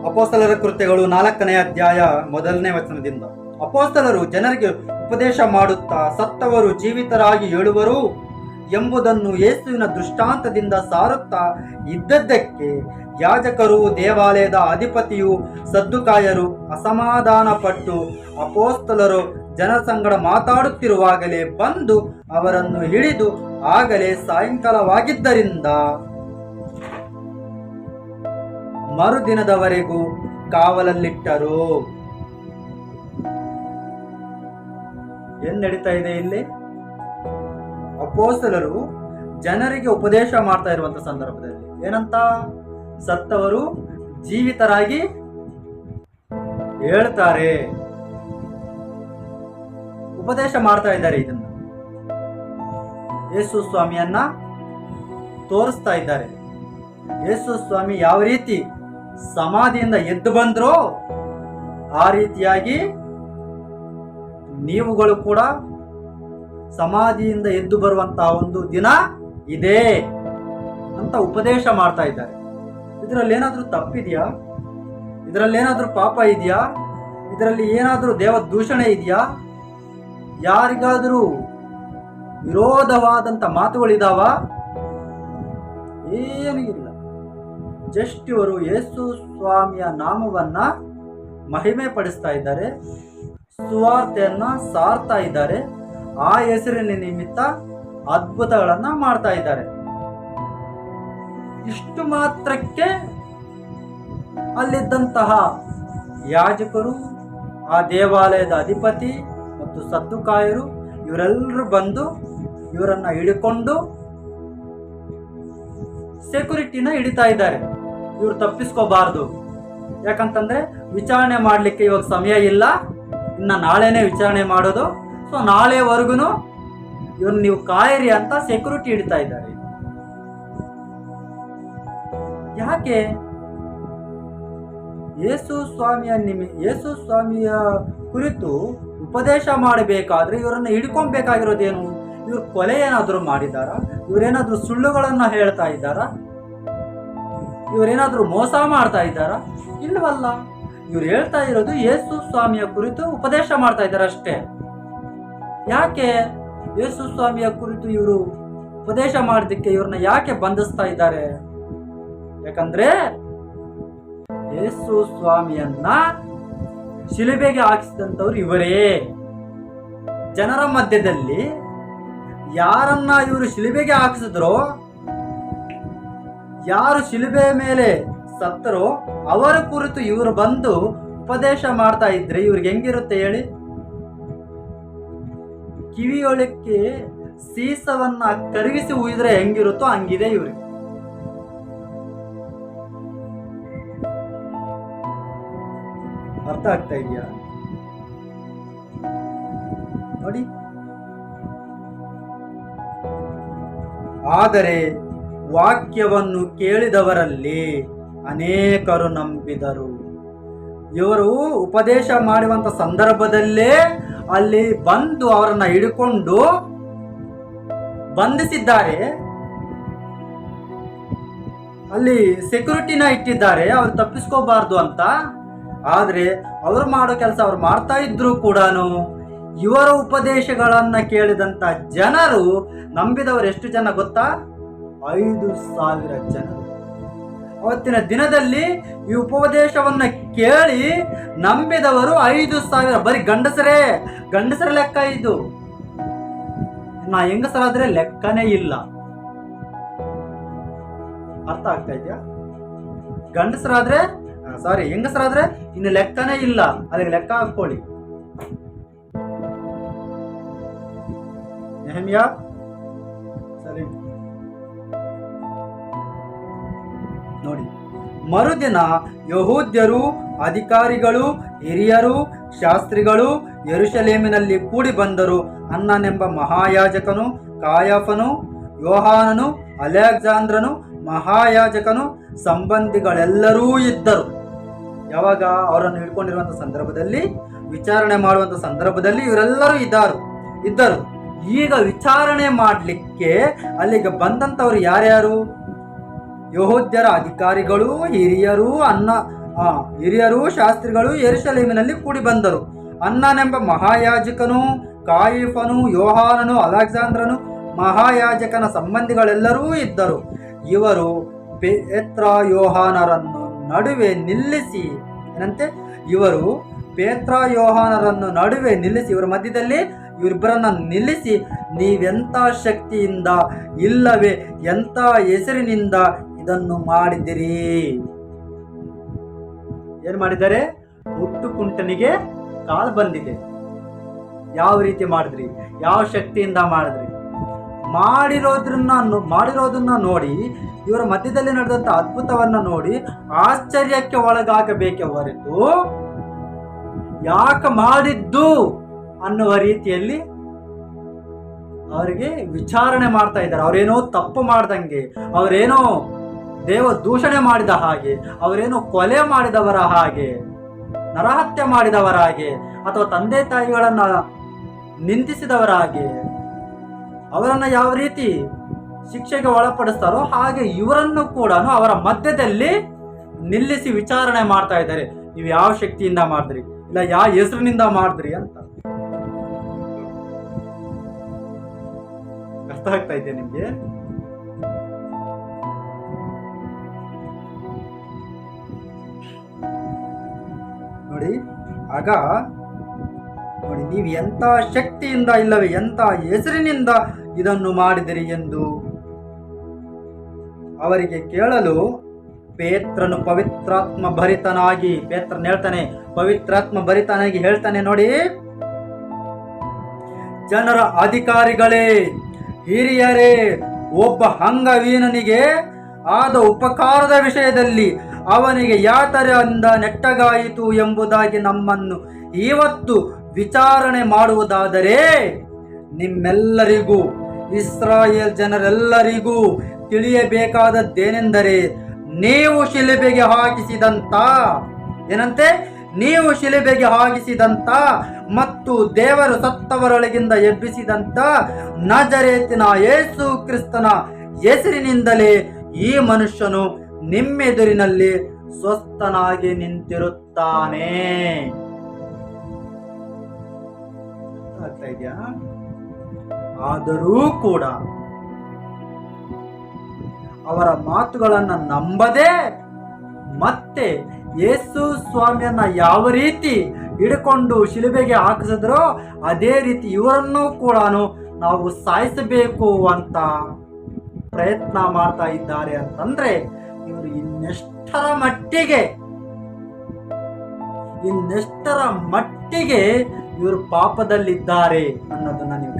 ಅಪೊಸ್ತಲರ ಕೃತ್ಯಗಳು 4ನೇ ಅಧ್ಯಾಯ 1ನೇ ವಚನದಿಂದ. ಅಪೊಸ್ತಲರು ಜನರಿಗೆ ಉಪದೇಶ ಮಾಡುತ್ತಾ ಸತ್ತವರು ಜೀವಿತರಾಗಿ ಏಳುವರು ಎಂಬುದನ್ನು ಯೇಸುವಿನ ದೃಷ್ಟಾಂತದಿಂದ ಸಾರುತ್ತಾ ಇದ್ದದ್ದಕ್ಕೆ ಯಾಜಕರು, ದೇವಾಲಯದ ಅಧಿಪತಿಯು, ಸದ್ದುಕಾಯರು ಅಸಮಾಧಾನ ಪಟ್ಟು ಅಪೊಸ್ತಲರು ಜನರ ಸಂಗಡ ಮಾತಾಡುತ್ತಿರುವಾಗಲೇ ಬಂದು ಅವರನ್ನು ಹಿಡಿದು, ಆಗಲೇ ಸಾಯಂಕಾಲವಾಗಿದ್ದರಿಂದ ಮರುದಿನದವರೆಗೂ ಕಾವಲಲ್ಲಿಟ್ಟರು. ಏನ್ ನಡೀತಾ ಇದೆ ಇಲ್ಲಿ? ಅಪೊಸ್ತಲರು ಜನರಿಗೆ ಉಪದೇಶ ಮಾಡ್ತಾ ಇರುವಂತ ಸಂದರ್ಭದಲ್ಲಿ ಏನಂತ? ಸತ್ತವರು ಜೀವಿತರಾಗಿ ಹೇಳ್ತಾರೆ, ಉಪದೇಶ ಮಾಡ್ತಾ ಇದ್ದಾರೆ. ಇದನ್ನ ಯೇಸು ಸ್ವಾಮಿಯನ್ನ ತೋರಿಸ್ತಾ ಇದ್ದಾರೆ. ಯೇಸು ಸ್ವಾಮಿ ಯಾವ ರೀತಿ ಸಮಾಧಿಯಿಂದ ಎದ್ದು ಬಂದ್ರೋ ಆ ರೀತಿಯಾಗಿ ನೀವುಗಳು ಕೂಡ ಸಮಾಧಿಯಿಂದ ಎದ್ದು ಬರುವಂತಹ ಒಂದು ದಿನ ಇದೆ ಅಂತ ಉಪದೇಶ ಮಾಡ್ತಾ ಇದ್ದಾರೆ. ಇದರಲ್ಲಿ ಏನಾದ್ರೂ ತಪ್ಪಿದೆಯಾ? ಇದರಲ್ಲಿ ಏನಾದ್ರೂ ಪಾಪ ಇದೆಯಾ? ಇದರಲ್ಲಿ ಏನಾದ್ರೂ ದೇವ ದೂಷಣೆ ಇದೆಯಾ? ಯಾರಿಗಾದ್ರೂ ವಿರೋಧವಾದಂತ ಮಾತುಗಳಿದಾವ? ಏನೂ ಇಲ್ಲ. ಜಸ್ಟ್ ಇವರು ಯೇಸು ಸ್ವಾಮಿಯ ನಾಮವನ್ನ ಮಹಿಮೆ ಪಡಿಸ್ತಾ ಇದ್ದಾರೆ, ಸುವಾರ್ತೆಯನ್ನ ಸಾರ್ತಾ ಇದ್ದಾರೆ, ಆ ಹೆಸರಿನ ನಿಮಿತ್ತ ಅದ್ಭುತಗಳನ್ನ ಮಾಡ್ತಾ ಇದ್ದಾರೆ. ಇಷ್ಟು ಮಾತ್ರಕ್ಕೆ ಅಲ್ಲಿದ್ದಂತಹ ಯಾಜಕರು, ಆ ದೇವಾಲಯದ ಅಧಿಪತಿ ಮತ್ತು ಸದ್ದುಕಾಯರು ಇವರೆಲ್ಲರೂ ಬಂದು ಇವರನ್ನ ಹಿಡಿಕೊಂಡು ಸೆಕ್ಯೂರಿಟಿನ ಹಿಡಿತಾ ಇದ್ದಾರೆ. ಇವರು ತಪ್ಪಿಸ್ಕೋಬಾರ್ದು. ಯಾಕಂತಂದ್ರೆ ವಿಚಾರಣೆ ಮಾಡ್ಲಿಕ್ಕೆ ಇವಾಗ ಸಮಯ ಇಲ್ಲ, ಇನ್ನ ನಾಳೆನೆ ವಿಚಾರಣೆ ಮಾಡೋದು. ಸೊ ನಾಳೆವರೆಗೂ ಇವ್ರನ್ನ ನೀವು ಕಾಯಿರಿ ಅಂತ ಸೆಕ್ಯೂರಿಟಿ ಹಿಡಿತಾ ಇದ್ದಾರೆ. ಯಾಕೆ? ಯೇಸು ಸ್ವಾಮಿಯ ಕುರಿತು ಉಪದೇಶ ಮಾಡಬೇಕಾದ್ರೆ ಇವರನ್ನ ಹಿಡ್ಕೊಬೇಕಾಗಿರೋದೇನು? ಇವ್ರು ಕೊಲೆ ಏನಾದ್ರು ಮಾಡಿದಾರ? ಇವರೇನಾದ್ರೂ ಸುಳ್ಳುಗಳನ್ನ ಹೇಳ್ತಾ ಇದ್ದಾರಾ? ಇವರೇನಾದ್ರೂ ಮೋಸ ಮಾಡ್ತಾ ಇದ್ದಾರಾ? ಇಲ್ವಲ್ಲ. ಇವ್ರು ಹೇಳ್ತಾ ಇರೋದು ಯೇಸು ಸ್ವಾಮಿಯ ಕುರಿತು ಉಪದೇಶ ಮಾಡ್ತಾ ಇದ್ದಾರೆ ಅಷ್ಟೇ. ಯಾಕೆ ಯೇಸು ಸ್ವಾಮಿಯ ಕುರಿತು ಇವರು ಉಪದೇಶ ಮಾಡೋದಕ್ಕೆ ಇವ್ರನ್ನ ಯಾಕೆ ಬಂಧಿಸ್ತಾ ಇದ್ದಾರೆ? ಯಾಕಂದ್ರೆ ಯೇಸು ಸ್ವಾಮಿಯನ್ನ ಶಿಲುಬೆಗೆ ಹಾಕಿಸಿದಂಥವ್ರು ಇವರೇ. ಜನರ ಮಧ್ಯದಲ್ಲಿ ಯಾರನ್ನ ಇವರು ಶಿಲುಬೆಗೆ ಹಾಕಿಸಿದ್ರೋ, ಯಾರು ಶಿಲುಬೆ ಮೇಲೆ ಸತ್ತರೋ ಅವರ ಕುರಿತು ಇವರು ಬಂದು ಉಪದೇಶ ಮಾಡ್ತಾ ಇದ್ರೆ ಇವ್ರಿಗೆ ಹೆಂಗಿರುತ್ತೆ ಹೇಳಿ? ಕಿವಿಯೊಳಕ್ಕೆ ಸೀಸವನ್ನ ಕರಗಿಸಿ ಉಯಿದ್ರೆ ಹೆಂಗಿರುತ್ತೋ ಹಂಗಿದೆ ಇವ್ರಿಗೆ. ಅರ್ಥ ಆಗ್ತಾ ಇದೆಯಾ? ನೋಡಿ. ಆದರೆ ವಾಕ್ಯವನ್ನು ಕೇಳಿದವರಲ್ಲಿ ಅನೇಕರು ನಂಬಿದರು. ಇವರು ಉಪದೇಶ ಮಾಡುವಂತ ಸಂದರ್ಭದಲ್ಲೇ ಅಲ್ಲಿ ಬಂದು ಅವರನ್ನ ಹಿಡ್ಕೊಂಡು ಬಂಧಿಸಿದ್ದಾರೆ. ಅಲ್ಲಿ ಸೆಕ್ಯೂರಿಟಿನ ಇಟ್ಟಿದ್ದಾರೆ, ಅವ್ರು ತಪ್ಪಿಸ್ಕೋಬಾರ್ದು ಅಂತ. ಆದ್ರೆ ಅವ್ರು ಮಾಡೋ ಕೆಲಸ ಅವ್ರು ಮಾಡ್ತಾ ಇದ್ರು ಕೂಡ ಇವರ ಉಪದೇಶಗಳನ್ನ ಕೇಳಿದಂತ ಜನರು ನಂಬಿದವರು ಎಷ್ಟು ಜನ ಗೊತ್ತಾ? 5,000 ಜನರು. ಅವತ್ತಿನ ದಿನದಲ್ಲಿ ಈ ಉಪದೇಶವನ್ನ ಕೇಳಿ ನಂಬಿದವರು 5,000. ಬರೀ ಗಂಡಸರ ಲೆಕ್ಕ ಇದು. ನಾ ಹೆಂಗಸರಾದ್ರೆ ಲೆಕ್ಕನೇ ಇಲ್ಲ. ಅರ್ಥ ಆಗ್ತಾ ಇದೆಯಾ? ಹೆಂಗಸರಾದ್ರೆ ಇನ್ನು ಲೆಕ್ಕನೇ ಇಲ್ಲ. ಅದಕ್ಕೆ ಲೆಕ್ಕ ಹಾಕೊಳ್ಳಿ. ನೆಹಮ್ಯ ಸರಿ ನೋಡಿ. ಮರುದಿನ ಯೆಹೂದ್ಯರು, ಅಧಿಕಾರಿಗಳು, ಹಿರಿಯರು, ಶಾಸ್ತ್ರಿಗಳು ಯೆರೂಸಲೇಮಿನಲ್ಲಿ ಕೂಡಿ ಬಂದರು. ಅನ್ನನೆಂಬ ಮಹಾಯಾಜಕನು, ಕಾಯಫನು, ಯೋಹಾನನು, ಅಲೆಕ್ಸಾಂದ್ರನು, ಮಹಾಯಾಜಕನು, ಸಂಬಂಧಿಗಳೆಲ್ಲರೂ ಇದ್ದರು. ಯಾವಾಗ ಅವರನ್ನು ಹಿಡ್ಕೊಂಡಿರುವಂತ ಸಂದರ್ಭದಲ್ಲಿ, ವಿಚಾರಣೆ ಮಾಡುವಂತ ಸಂದರ್ಭದಲ್ಲಿ ಇವರೆಲ್ಲರೂ ಇದ್ದರು. ಈಗ ವಿಚಾರಣೆ ಮಾಡಲಿಕ್ಕೆ ಅಲ್ಲಿಗೆ ಬಂದಂತವ್ರು ಯಾರ್ಯಾರು? ಯೆಹೂದ್ಯರ ಅಧಿಕಾರಿಗಳು, ಹಿರಿಯರು, ಹಿರಿಯರು ಶಾಸ್ತ್ರಿಗಳು ಯೆರೂಸಲೇಮಿನಲ್ಲಿ ಕೂಡಿ ಬಂದರು. ಅನ್ನನೆಂಬ ಮಹಾಯಾಜಕನು, ಕಾಯಿಫನು, ಯೋಹಾನನು, ಅಲೆಕ್ಸಾಂದ್ರನು, ಮಹಾಯಾಜಕನ ಸಂಬಂಧಿಗಳೆಲ್ಲರೂ ಇದ್ದರು. ಇವರು ಪೇತ್ರ ಯೋಹಾನರನ್ನು ನಡುವೆ ನಿಲ್ಲಿಸಿ ಇವರ ಮಧ್ಯದಲ್ಲಿ ಇವರಿಬ್ಬರನ್ನ ನಿಲ್ಲಿಸಿ, ನೀವೆಂಥ ಶಕ್ತಿಯಿಂದ ಇಲ್ಲವೇ ಎಂಥ ಹೆಸರಿನಿಂದ ಇದನ್ನು ಮಾಡಿದಿರಿ? ಏನ್ ಮಾಡಿದ್ದಾರೆ? ಹುಟ್ಟು ಕುಂಟನಿಗೆ ಕಾಲು ಬಂದಿದೆ. ಯಾವ ರೀತಿ ಮಾಡಿದ್ರಿ? ಯಾವ ಶಕ್ತಿಯಿಂದ ಮಾಡಿದ್ರಿ? ಮಾಡಿರೋದನ್ನ ನೋಡಿ, ಇವರ ಮಧ್ಯದಲ್ಲಿ ನಡೆದಂತ ಅದ್ಭುತವನ್ನ ನೋಡಿ ಆಶ್ಚರ್ಯಕ್ಕೆ ಒಳಗಾಗಬೇಕೆ ಹೊರತು ಯಾಕೆ ಮಾಡಿದ್ದು ಅನ್ನುವ ರೀತಿಯಲ್ಲಿ ಅವರಿಗೆ ವಿಚಾರಣೆ ಮಾಡ್ತಾ ಇದ್ದಾರೆ. ಅವರೇನೋ ತಪ್ಪು ಮಾಡ್ದಂಗೆ, ಅವರೇನೋ ದೇವ ದೂಷಣೆ ಮಾಡಿದ ಹಾಗೆ, ಅವರೇನೋ ಕೊಲೆ ಮಾಡಿದವರ ಹಾಗೆ, ನರಹತ್ಯೆ ಮಾಡಿದವರ ಹಾಗೆ, ಅಥವಾ ತಂದೆ ತಾಯಿಗಳನ್ನ ನಿಂದಿಸಿದವರ ಹಾಗೆ, ಅವರನ್ನ ಯಾವ ರೀತಿ ಶಿಕ್ಷೆಗೆ ಒಳಪಡಿಸ್ತಾರೋ ಹಾಗೆ ಇವರನ್ನು ಕೂಡ ಅವರ ಮಧ್ಯದಲ್ಲಿ ನಿಲ್ಲಿಸಿ ವಿಚಾರಣೆ ಮಾಡ್ತಾ ಇದ್ದಾರೆ. ನೀವು ಯಾವ ಶಕ್ತಿಯಿಂದ ಮಾಡಿದ್ರಿ, ಇಲ್ಲ ಯಾವ ಹೆಸರಿನಿಂದ ಮಾಡಿದ್ರಿ ಅಂತ. ಅರ್ಥ ಆಗ್ತಾ ಇದೆ ನಿಮ್ಗೆ? ನೋಡಿ, ಆಗ ನೋಡಿ, ನೀವು ಎಂಥ ಶಕ್ತಿಯಿಂದ ಇಲ್ಲವೇ ಎಂಥ ಹೆಸರಿನಿಂದ ಇದನ್ನು ಮಾಡಿದಿರಿ ಎಂದು ಅವರಿಗೆ ಕೇಳಲು ಪೇತ್ರನು ಪವಿತ್ರಾತ್ಮ ಭರಿತನಾಗಿ ಹೇಳ್ತಾನೆ, ನೋಡಿ, ಜನರ ಅಧಿಕಾರಿಗಳೇ, ಹಿರಿಯರೇ, ಒಬ್ಬ ಅಂಗವೀನನಿಗೆ ಆದ ಉಪಕಾರದ ವಿಷಯದಲ್ಲಿ ಅವನಿಗೆ ಯಾತರಿಂದ ನೆಟ್ಟಗಾಯಿತು ಎಂಬುದಾಗಿ ನಮ್ಮನ್ನು ಇವತ್ತು ವಿಚಾರಣೆ ಮಾಡುವುದಾದರೆ, ನಿಮ್ಮೆಲ್ಲರಿಗೂ, ಇಸ್ರಾಯೇಲ್ ಜನರೆಲ್ಲರಿಗೂ ತಿಳಿಯಬೇಕಾದದ್ದೇನೆಂದರೆ, ನೀವು ಶಿಲುಬೆಗೆ ಹಾಕಿಸಿದಂತ ಮತ್ತು ದೇವರು ಸತ್ತವರೊಳಗಿಂದ ಎಬ್ಬಿಸಿದಂತ ನಜರೇತಿನ ಯೇಸು ಕ್ರಿಸ್ತನ ಹೆಸರಿನಿಂದಲೇ ಈ ಮನುಷ್ಯನು ನಿಮ್ಮೆದುರಿನಲ್ಲಿ ಸ್ವಸ್ಥನಾಗಿ ನಿಂತಿರುತ್ತಾನೆ. ಆಗ್ತಾ ಇದೆಯಾ? ಆದರೂ ಕೂಡ ಅವರ ಮಾತುಗಳನ್ನ ನಂಬದೆ ಮತ್ತೆ ಯೇಸು ಸ್ವಾಮಿಯನ್ನ ಯಾವ ರೀತಿ ಹಿಡ್ಕೊಂಡು ಶಿಲುಬೆಗೆ ಹಾಕಿಸಿದ್ರೋ ಅದೇ ರೀತಿ ಇವರನ್ನು ಕೂಡ ನಾವು ಸಾಯಿಸಬೇಕು ಅಂತ ಪ್ರಯತ್ನ ಮಾಡ್ತಾ ಇದ್ದಾರೆ ಅಂತಂದ್ರೆ, ಇವರು ಇನ್ನೆಷ್ಟರ ಮಟ್ಟಿಗೆ ಇವರು ಪಾಪದಲ್ಲಿದ್ದಾರೆ ಅನ್ನೋದನ್ನ ನೀವು